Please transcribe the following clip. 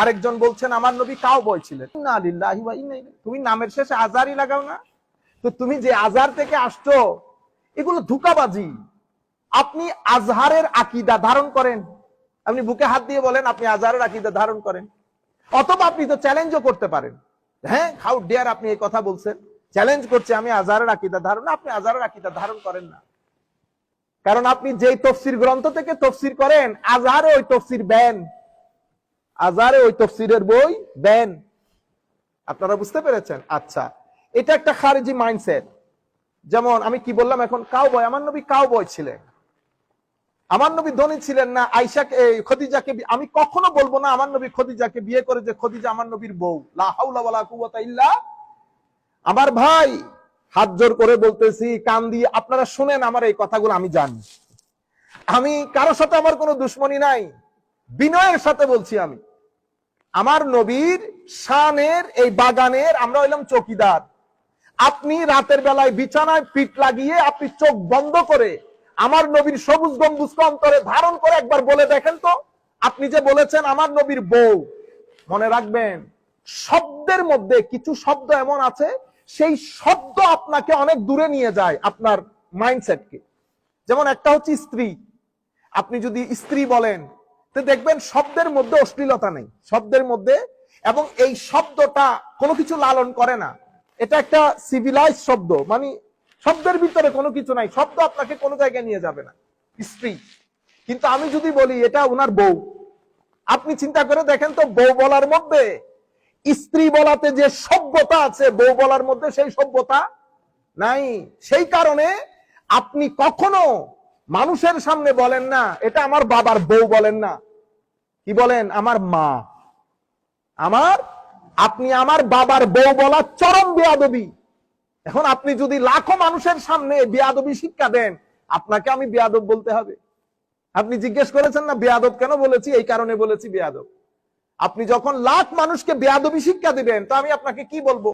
আরেকজন বলছেন আমার নবী কাউবয় ছিলেন। না লিল্লাহি ওয়া ইন্না ইলাইহি। তুমি নামের শেষে আজারই লাগাও না? তো তুমি যে আজার থেকে আসছো এগুলো ধোঁকাবাজি। আপনি আজহারের আকীদা ধারণ করেন, আপনি বুকে হাত দিয়ে বলেন আপনি আজহারের আকীদা ধারণ করেন, অথবা আপনি তো চ্যালেঞ্জও করতে পারেন। হ্যাঁ, হাউ ডেয়ার আপনি এই কথা বলছেন, চ্যালেঞ্জ করছে আমি আজহারের আকীদা ধারণ। আপনি আজহারের আকীদা ধারণ করেন না, কারণ আপনি যেই তফসির গ্রন্থ থেকে তফসির করেন আজহারে ওই তফসির ব্যান, আজহারে ওই তফসিরের বই ব্যান। আপনারা বুঝতে পেরেছেন? আচ্ছা, এটা একটা খারিজি মাইন্ডসেট। যেমন আমি কি বললাম এখন, কাউবয়, আমার নবী কাউবয় ছিলেন, আমার নবী ধনী ছিলেন না। আয়েশাকে, খদিজাকে আমি কখনো বলবো না আমার নবী খদিজাকে বিয়ে করে যে খদিজা আমার নবীর বউ। লা হাওলা ওয়ালা কুওয়াতা ইল্লা। আমার ভাই হাত জোর করে বলতেছি, কান দিয়ে আপনারা শুনেন আমার এই কথাগুলো, আমি জানি আমি কারোর সাথে আমার কোনো দুশ্মনী নাই, বিনয়ের সাথে বলছি। আমি আমার নবীর শানের এই বাগানের আমরা হইলাম চৌকিদার। আপনি রাতের বেলায় বিছানায় পিঠ লাগিয়ে আপনি চোখ বন্ধ করে আমার নবীর সবুজ গম্বুজকে অন্তরে ধারণ করে একবার বলে দেখেন তো, আপনি যে বলেছেন আমার নবীর বউ, মনে রাখবেন শব্দের মধ্যে কিছু শব্দ এমন আছে সেই শব্দ আপনাকে অনেক দূরে নিয়ে যায় আপনার মাইন্ডসেটকে। যেমন একটা হচ্ছে স্ত্রী, আপনি যদি স্ত্রী বলেন তো দেখবেন শব্দের মধ্যে অশ্লীলতা নেই, শব্দের মধ্যে, এবং এই শব্দটা কোনো কিছু লালন করে না, এটা একটা সিভিলাইজ শব্দ, মানে শব্দের ভিতরে কোনো কিছু নাই, শব্দ আপনাকে কোনো জায়গায় নিয়ে যাবে না, স্ত্রী। কিন্তু আমি যদি বলি এটা উনার বউ, আপনি চিন্তা করে দেখেন তো বউ বলার মধ্যে স্ত্রী বলাতে যে সভ্যতা আছে বউ বলার মধ্যে সেই সভ্যতা নাই। সেই কারণে আপনি কখনো মানুষের সামনে বলেন না এটা আমার বাবার বউ, বলেন না, কি বলেন আমার মা, আমার, আপনি আমার বাবার বউ বলা চরম বেয়াদবি। এখন আপনি যদি লাখো মানুষের সামনে বেয়াদবি শিক্ষা দেন, আপনাকে আমি বেয়াদব বলতে হবে? আপনি জিজ্ঞেস করেছেন না বেয়াদব কেন বলেছি? এই কারণে বলেছি বেয়াদব। আপনি যখন লাখ মানুষকে বেয়াদবি শিক্ষা দিবেন তো আমি আপনাকে কি বলবো?